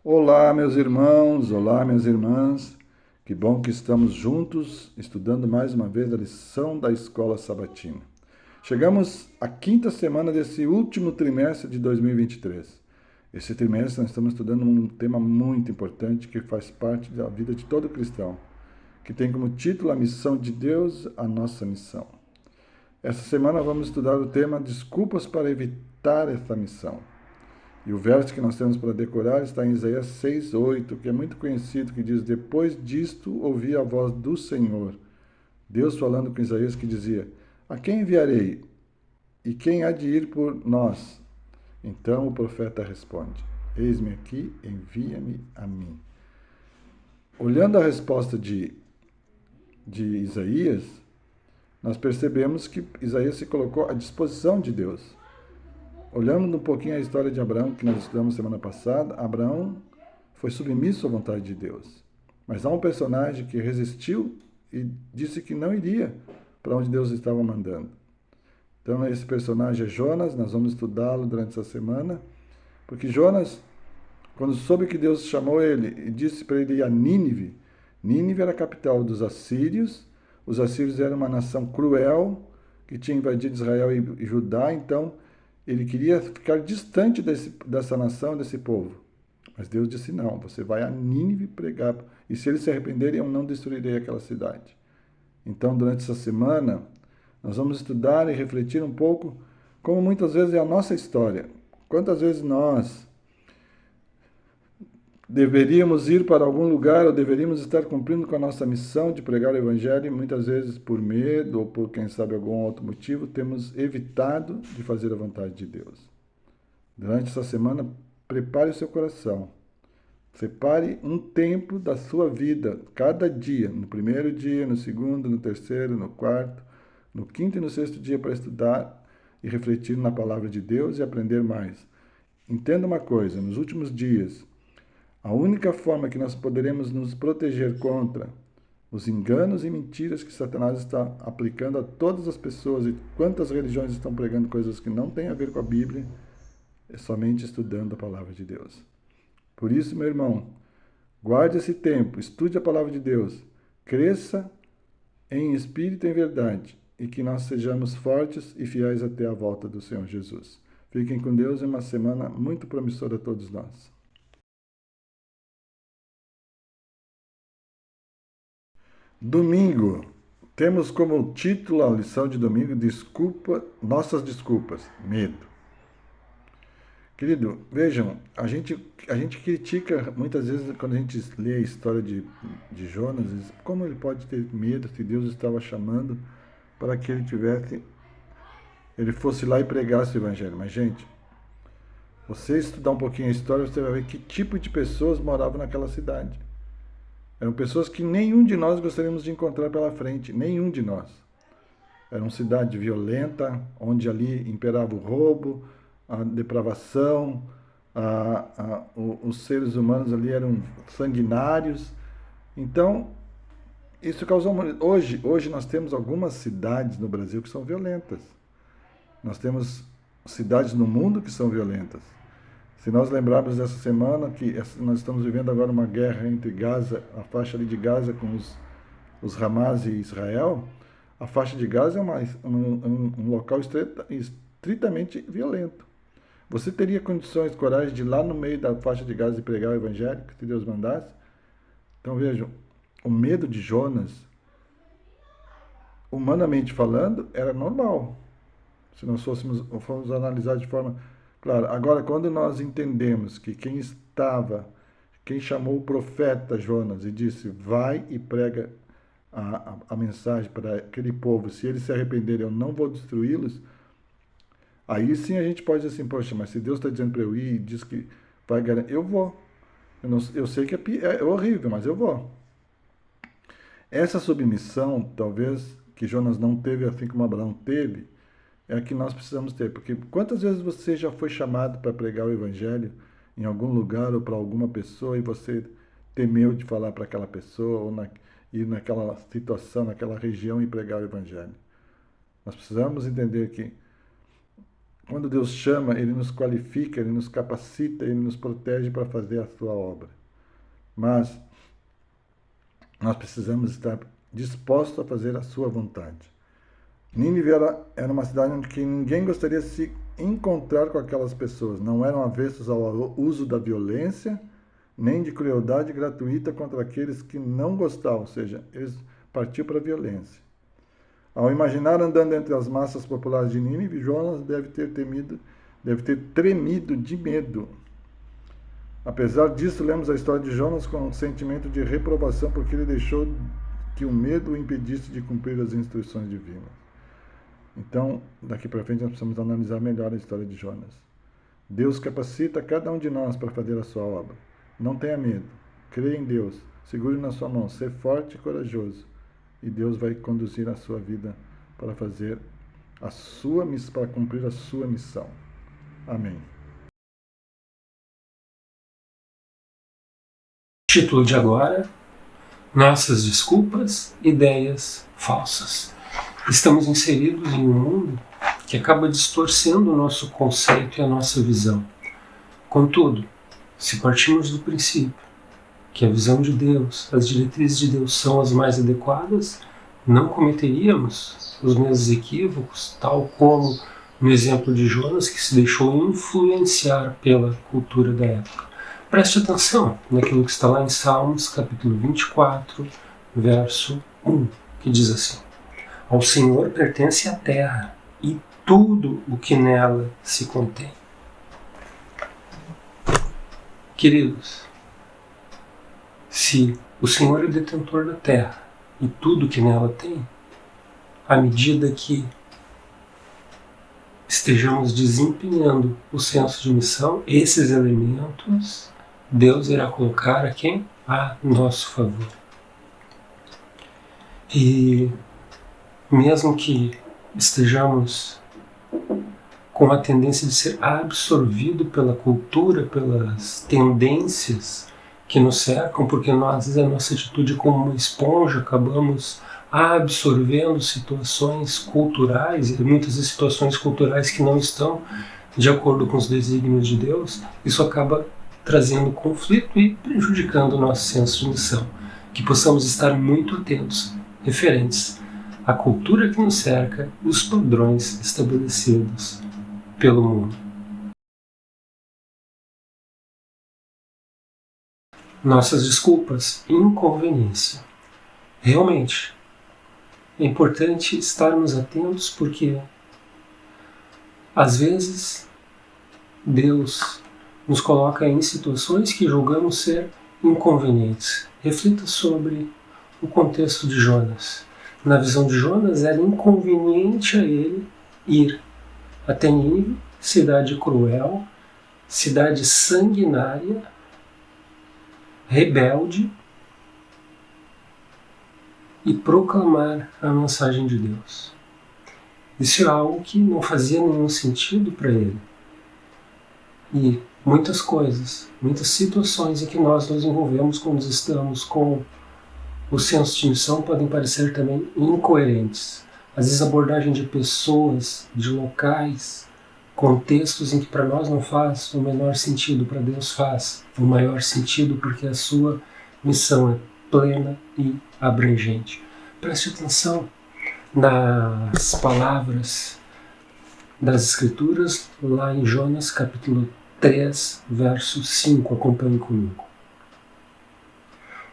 Olá, meus irmãos, olá, minhas irmãs. Que bom que estamos juntos, estudando mais uma vez a lição da Escola Sabatina. Chegamos à quinta semana desse último trimestre de 2023. Esse trimestre nós estamos estudando um tema muito importante que faz parte da vida de todo cristão, que tem como título A Missão de Deus, a Nossa Missão. Essa semana vamos estudar o tema Desculpas para evitar essa missão. E o verso que nós temos para decorar está em Isaías 6:8, que é muito conhecido, que diz: Depois disto ouvi a voz do Senhor. Deus falando com Isaías, que dizia: A quem enviarei? E quem há de ir por nós? Então o profeta responde: Eis-me aqui, envia-me a mim. Olhando a resposta de Isaías, nós percebemos que Isaías se colocou à disposição de Deus. Olhando um pouquinho a história de Abraão, que nós estudamos semana passada, Abraão foi submisso à vontade de Deus. Mas há um personagem que resistiu e disse que não iria para onde Deus estava mandando. Então, esse personagem é Jonas, nós vamos estudá-lo durante essa semana, porque Jonas, quando soube que Deus chamou ele e disse para ele ir a Nínive, Nínive era a capital dos assírios, os assírios eram uma nação cruel, que tinha invadido Israel e Judá, então ele queria ficar distante dessa nação, desse povo. Mas Deus disse: não, você vai a Nínive pregar, e se eles se arrependerem, eu não destruirei aquela cidade. Então, durante essa semana, nós vamos estudar e refletir um pouco como muitas vezes é a nossa história. Quantas vezes nós deveríamos ir para algum lugar ou deveríamos estar cumprindo com a nossa missão de pregar o Evangelho e muitas vezes por medo ou por, quem sabe, algum outro motivo, temos evitado de fazer a vontade de Deus. Durante essa semana, prepare o seu coração. Separe um tempo da sua vida, cada dia, no primeiro dia, no segundo, no terceiro, no quarto, no quinto e no sexto dia para estudar e refletir na palavra de Deus e aprender mais. Entenda uma coisa, nos últimos dias, a única forma que nós poderemos nos proteger contra os enganos e mentiras que Satanás está aplicando a todas as pessoas e quantas religiões estão pregando coisas que não têm a ver com a Bíblia, é somente estudando a palavra de Deus. Por isso, meu irmão, guarde esse tempo, estude a palavra de Deus, cresça em espírito e em verdade, e que nós sejamos fortes e fiéis até a volta do Senhor Jesus. Fiquem com Deus e uma semana muito promissora a todos nós. Domingo. Temos como título a lição de domingo: Nossas desculpas, medo. Querido, vejam, a gente critica muitas vezes quando a gente lê a história de Jonas, como ele pode ter medo se Deus estava chamando para que ele fosse lá e pregasse o evangelho. Mas, gente, você estudar um pouquinho a história, você vai ver que tipo de pessoas moravam naquela cidade. Eram pessoas que nenhum de nós gostaríamos de encontrar pela frente, nenhum de nós. Era uma cidade violenta, onde ali imperava o roubo, a depravação, os seres humanos ali eram sanguinários. Então, isso causou... Hoje nós temos algumas cidades no Brasil que são violentas. Nós temos cidades no mundo que são violentas. Se nós lembrarmos dessa semana que nós estamos vivendo agora uma guerra entre Gaza, a faixa ali de Gaza com os Hamas e Israel, a faixa de Gaza é um local estritamente violento. Você teria condições, coragem de ir lá no meio da faixa de Gaza e pregar o evangelho, se Deus mandasse? Então vejam, o medo de Jonas, humanamente falando, era normal. Se nós fôssemos analisar de forma clara. Agora, quando nós entendemos que quem chamou o profeta Jonas e disse: vai e prega a mensagem para aquele povo, se eles se arrependerem, eu não vou destruí-los, aí sim a gente pode dizer assim: poxa, mas se Deus está dizendo para eu ir e diz que vai garantir, eu vou. Eu sei que é horrível, mas eu vou. Essa submissão, talvez, que Jonas não teve, assim como Abraão teve, é a que nós precisamos ter. Porque quantas vezes você já foi chamado para pregar o evangelho em algum lugar ou para alguma pessoa e você temeu de falar para aquela pessoa ou ir naquela situação, naquela região e pregar o evangelho? Nós precisamos entender que Quando Deus chama, Ele nos qualifica, Ele nos capacita, Ele nos protege para fazer a sua obra. Mas nós precisamos estar dispostos a fazer a sua vontade. Nínive era uma cidade onde ninguém gostaria de se encontrar com aquelas pessoas. Não eram avessos ao uso da violência, nem de crueldade gratuita contra aqueles que não gostavam, ou seja, eles partiam para a violência. Ao imaginar andando entre as massas populares de Nínive, Jonas deve ter tremido de medo. Apesar disso, lemos a história de Jonas com um sentimento de reprovação, porque ele deixou que o medo o impedisse de cumprir as instruções divinas. Então, daqui para frente, nós precisamos analisar melhor a história de Jonas. Deus capacita cada um de nós para fazer a sua obra. Não tenha medo. Creia em Deus. Segure na sua mão. Ser forte e corajoso. E Deus vai conduzir a sua vida para fazer para cumprir a sua missão. Amém. Título de agora: Nossas desculpas, ideias falsas. Estamos inseridos em um mundo que acaba distorcendo o nosso conceito e a nossa visão. Contudo, se partirmos do princípio que a visão de Deus, as diretrizes de Deus são as mais adequadas, não cometeríamos os mesmos equívocos, tal como no exemplo de Jonas, que se deixou influenciar pela cultura da época. Preste atenção naquilo que está lá em Salmos, capítulo 24, verso 1, que diz assim: Ao Senhor pertence a terra e tudo o que nela se contém. Queridos, se o Senhor é o detentor da terra e tudo que nela tem, à medida que estejamos desempenhando o senso de missão, esses elementos Deus irá colocar a quem? A nosso favor. E mesmo que estejamos com a tendência de ser absorvido pela cultura, pelas tendências que nos cercam, porque nós, às vezes, a nossa atitude como uma esponja, acabamos absorvendo situações culturais, e muitas vezes situações culturais que não estão de acordo com os desígnios de Deus, isso acaba trazendo conflito e prejudicando o nosso senso de missão. Que possamos estar muito atentos, referentes à cultura que nos cerca e os padrões estabelecidos pelo mundo. Nossas desculpas, inconveniência. Realmente, é importante estarmos atentos, porque às vezes Deus nos coloca em situações que julgamos ser inconvenientes. Reflita sobre o contexto de Jonas. Na visão de Jonas, era inconveniente a ele ir até Nínive, cidade cruel, cidade sanguinária, rebelde, e proclamar a mensagem de Deus. Isso é algo que não fazia nenhum sentido para ele. E muitas coisas, muitas situações em que nós nos envolvemos quando estamos com o senso de missão podem parecer também incoerentes. Às vezes a abordagem de pessoas, de locais, contextos em que para nós não faz o menor sentido, para Deus faz o maior sentido, porque a sua missão é plena e abrangente. Preste atenção nas palavras das Escrituras, lá em Jonas capítulo 3, verso 5, acompanhe comigo.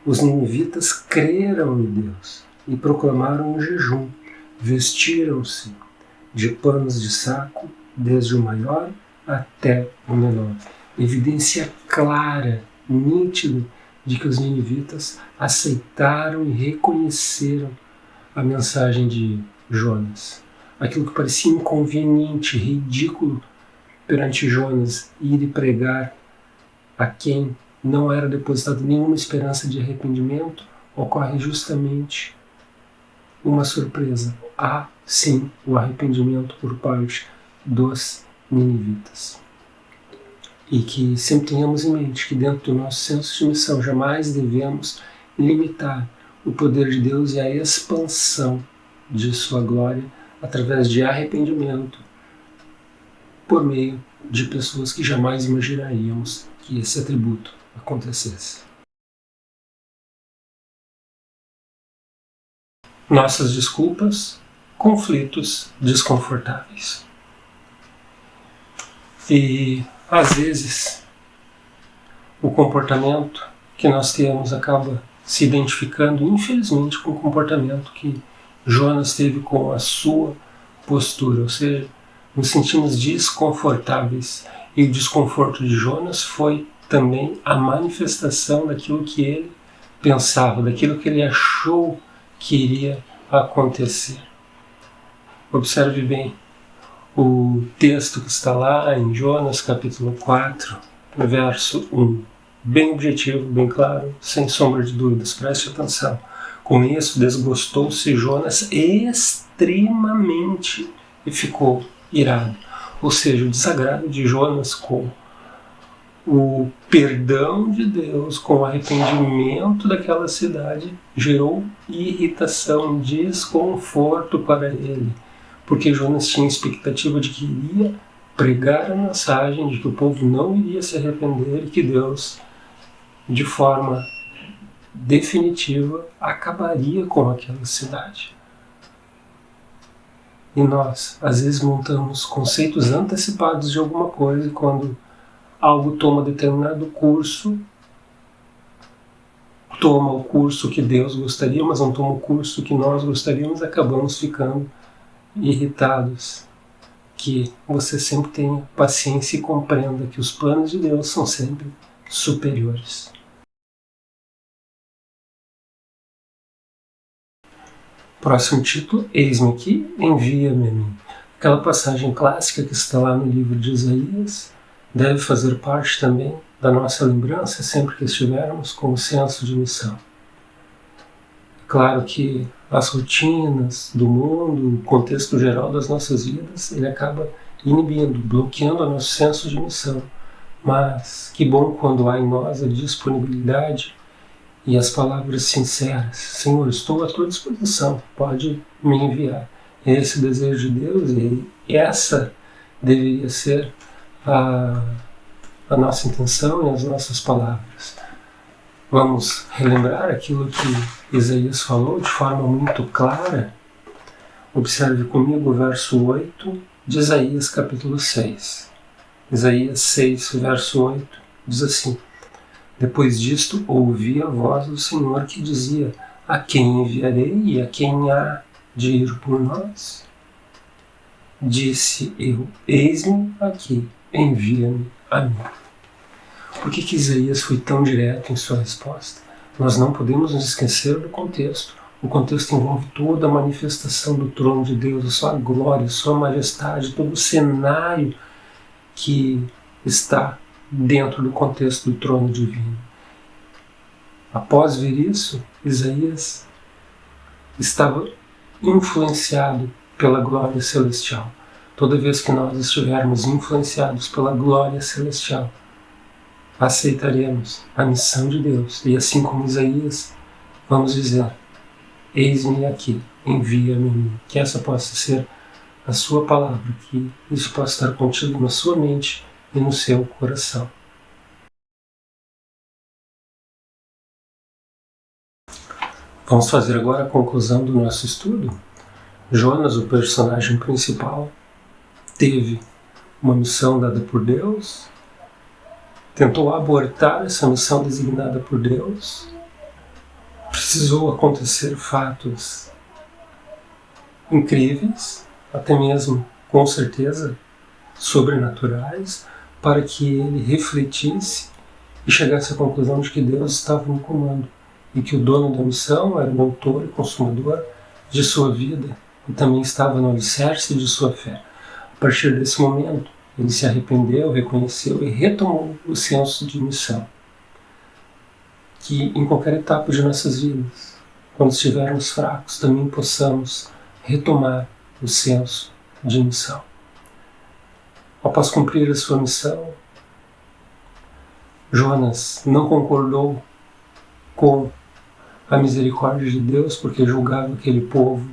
Os ninivitas creram em Deus e proclamaram um jejum, vestiram-se de panos de saco, desde o maior até o menor. Evidência clara, nítida, de que os ninivitas aceitaram e reconheceram a mensagem de Jonas. Aquilo que parecia inconveniente, ridículo perante Jonas, ir e pregar a quem não era depositada nenhuma esperança de arrependimento, ocorre justamente uma surpresa. Há, sim, o arrependimento por parte dos ninivitas. E que sempre tenhamos em mente que dentro do nosso senso de missão jamais devemos limitar o poder de Deus e a expansão de sua glória através de arrependimento por meio de pessoas que jamais imaginaríamos que esse atributo acontecesse. Nossas desculpas, conflitos desconfortáveis. E, às vezes, o comportamento que nós temos acaba se identificando, infelizmente, com o comportamento que Jonas teve com a sua postura, ou seja, nos sentimos desconfortáveis. E o desconforto de Jonas foi também a manifestação daquilo que ele pensava, daquilo que ele achou que iria acontecer. Observe bem o texto que está lá em Jonas capítulo 4, verso 1. Bem objetivo, bem claro, sem sombra de dúvidas, preste atenção. Com isso desgostou-se Jonas extremamente e ficou irado. Ou seja, o desagrado de Jonas com o perdão de Deus, com o arrependimento daquela cidade, gerou irritação, desconforto para ele. Porque Jonas tinha expectativa de que iria pregar a mensagem, de que o povo não iria se arrepender e que Deus, de forma definitiva, acabaria com aquela cidade. E nós, às vezes, montamos conceitos antecipados de alguma coisa e quando algo toma determinado curso, toma o curso que Deus gostaria, mas não toma o curso que nós gostaríamos, acabamos ficando irritados. Que você sempre tenha paciência e compreenda que os planos de Deus são sempre superiores. Próximo título, Eis-me aqui, envia-me a mim. Aquela passagem clássica que está lá no livro de Isaías deve fazer parte também da nossa lembrança sempre que estivermos com o senso de missão. Claro que as rotinas do mundo, o contexto geral das nossas vidas, ele acaba inibindo, bloqueando o nosso senso de missão. Mas que bom quando há em nós a disponibilidade e as palavras sinceras. Senhor, estou à tua disposição, pode me enviar. Esse desejo de Deus e essa deveria ser a nossa intenção e as nossas palavras. Vamos relembrar aquilo que Isaías falou de forma muito clara. Observe comigo o verso 8 de Isaías capítulo 6. Isaías 6, verso 8, diz assim: Depois disto ouvi a voz do Senhor que dizia: A quem enviarei e a quem há de ir por nós? Disse eu: Eis-me aqui, envia-me a mim. Por que Isaías foi tão direto em sua resposta? Nós não podemos nos esquecer do contexto. O contexto envolve toda a manifestação do trono de Deus, a sua glória, a sua majestade, todo o cenário que está dentro do contexto do trono divino. Após ver isso, Isaías estava influenciado pela glória celestial. Toda vez que nós estivermos influenciados pela glória celestial, aceitaremos a missão de Deus. E assim como Isaías, vamos dizer: Eis-me aqui, envia-me a mim. Que essa possa ser a sua palavra, que isso possa estar contido na sua mente e no seu coração. Vamos fazer agora a conclusão do nosso estudo. Jonas, o personagem principal, teve uma missão dada por Deus, tentou abortar essa missão designada por Deus, precisou acontecer fatos incríveis, até mesmo, com certeza, sobrenaturais, para que ele refletisse e chegasse à conclusão de que Deus estava no comando e que o dono da missão era o autor e consumador de sua vida e também estava no alicerce de sua fé. A partir desse momento, ele se arrependeu, reconheceu e retomou o senso de missão. Que em qualquer etapa de nossas vidas, quando estivermos fracos, também possamos retomar o senso de missão. Após cumprir a sua missão, Jonas não concordou com a misericórdia de Deus porque julgava aquele povo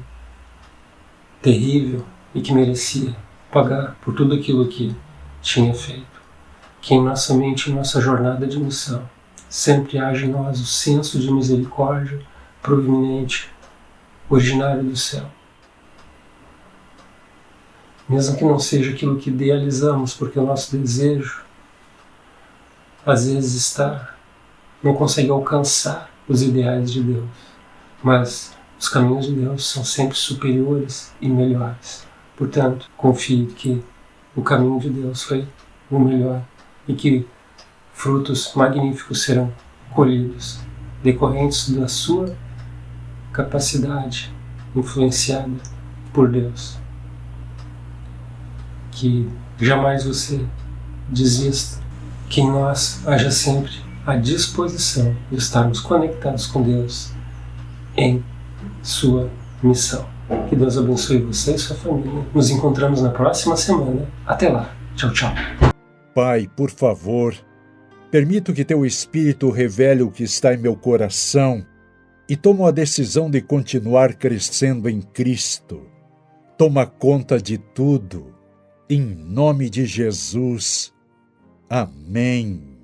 terrível e que merecia pagar por tudo aquilo que tinha feito. Que em nossa mente, em nossa jornada de missão, sempre haja em nós o senso de misericórdia proeminente, originário do céu. Mesmo que não seja aquilo que idealizamos, porque o nosso desejo, às vezes, não consegue alcançar os ideais de Deus. Mas os caminhos de Deus são sempre superiores e melhores. Portanto, confie que o caminho de Deus foi o melhor e que frutos magníficos serão colhidos, decorrentes da sua capacidade influenciada por Deus. Que jamais você desista, que em nós haja sempre a disposição de estarmos conectados com Deus em sua missão. Que Deus abençoe você e sua família. Nos encontramos na próxima semana. Até lá. Tchau, tchau. Pai, por favor, permito que Teu Espírito revele o que está em meu coração e tomo a decisão de continuar crescendo em Cristo. Toma conta de tudo. Em nome de Jesus. Amém.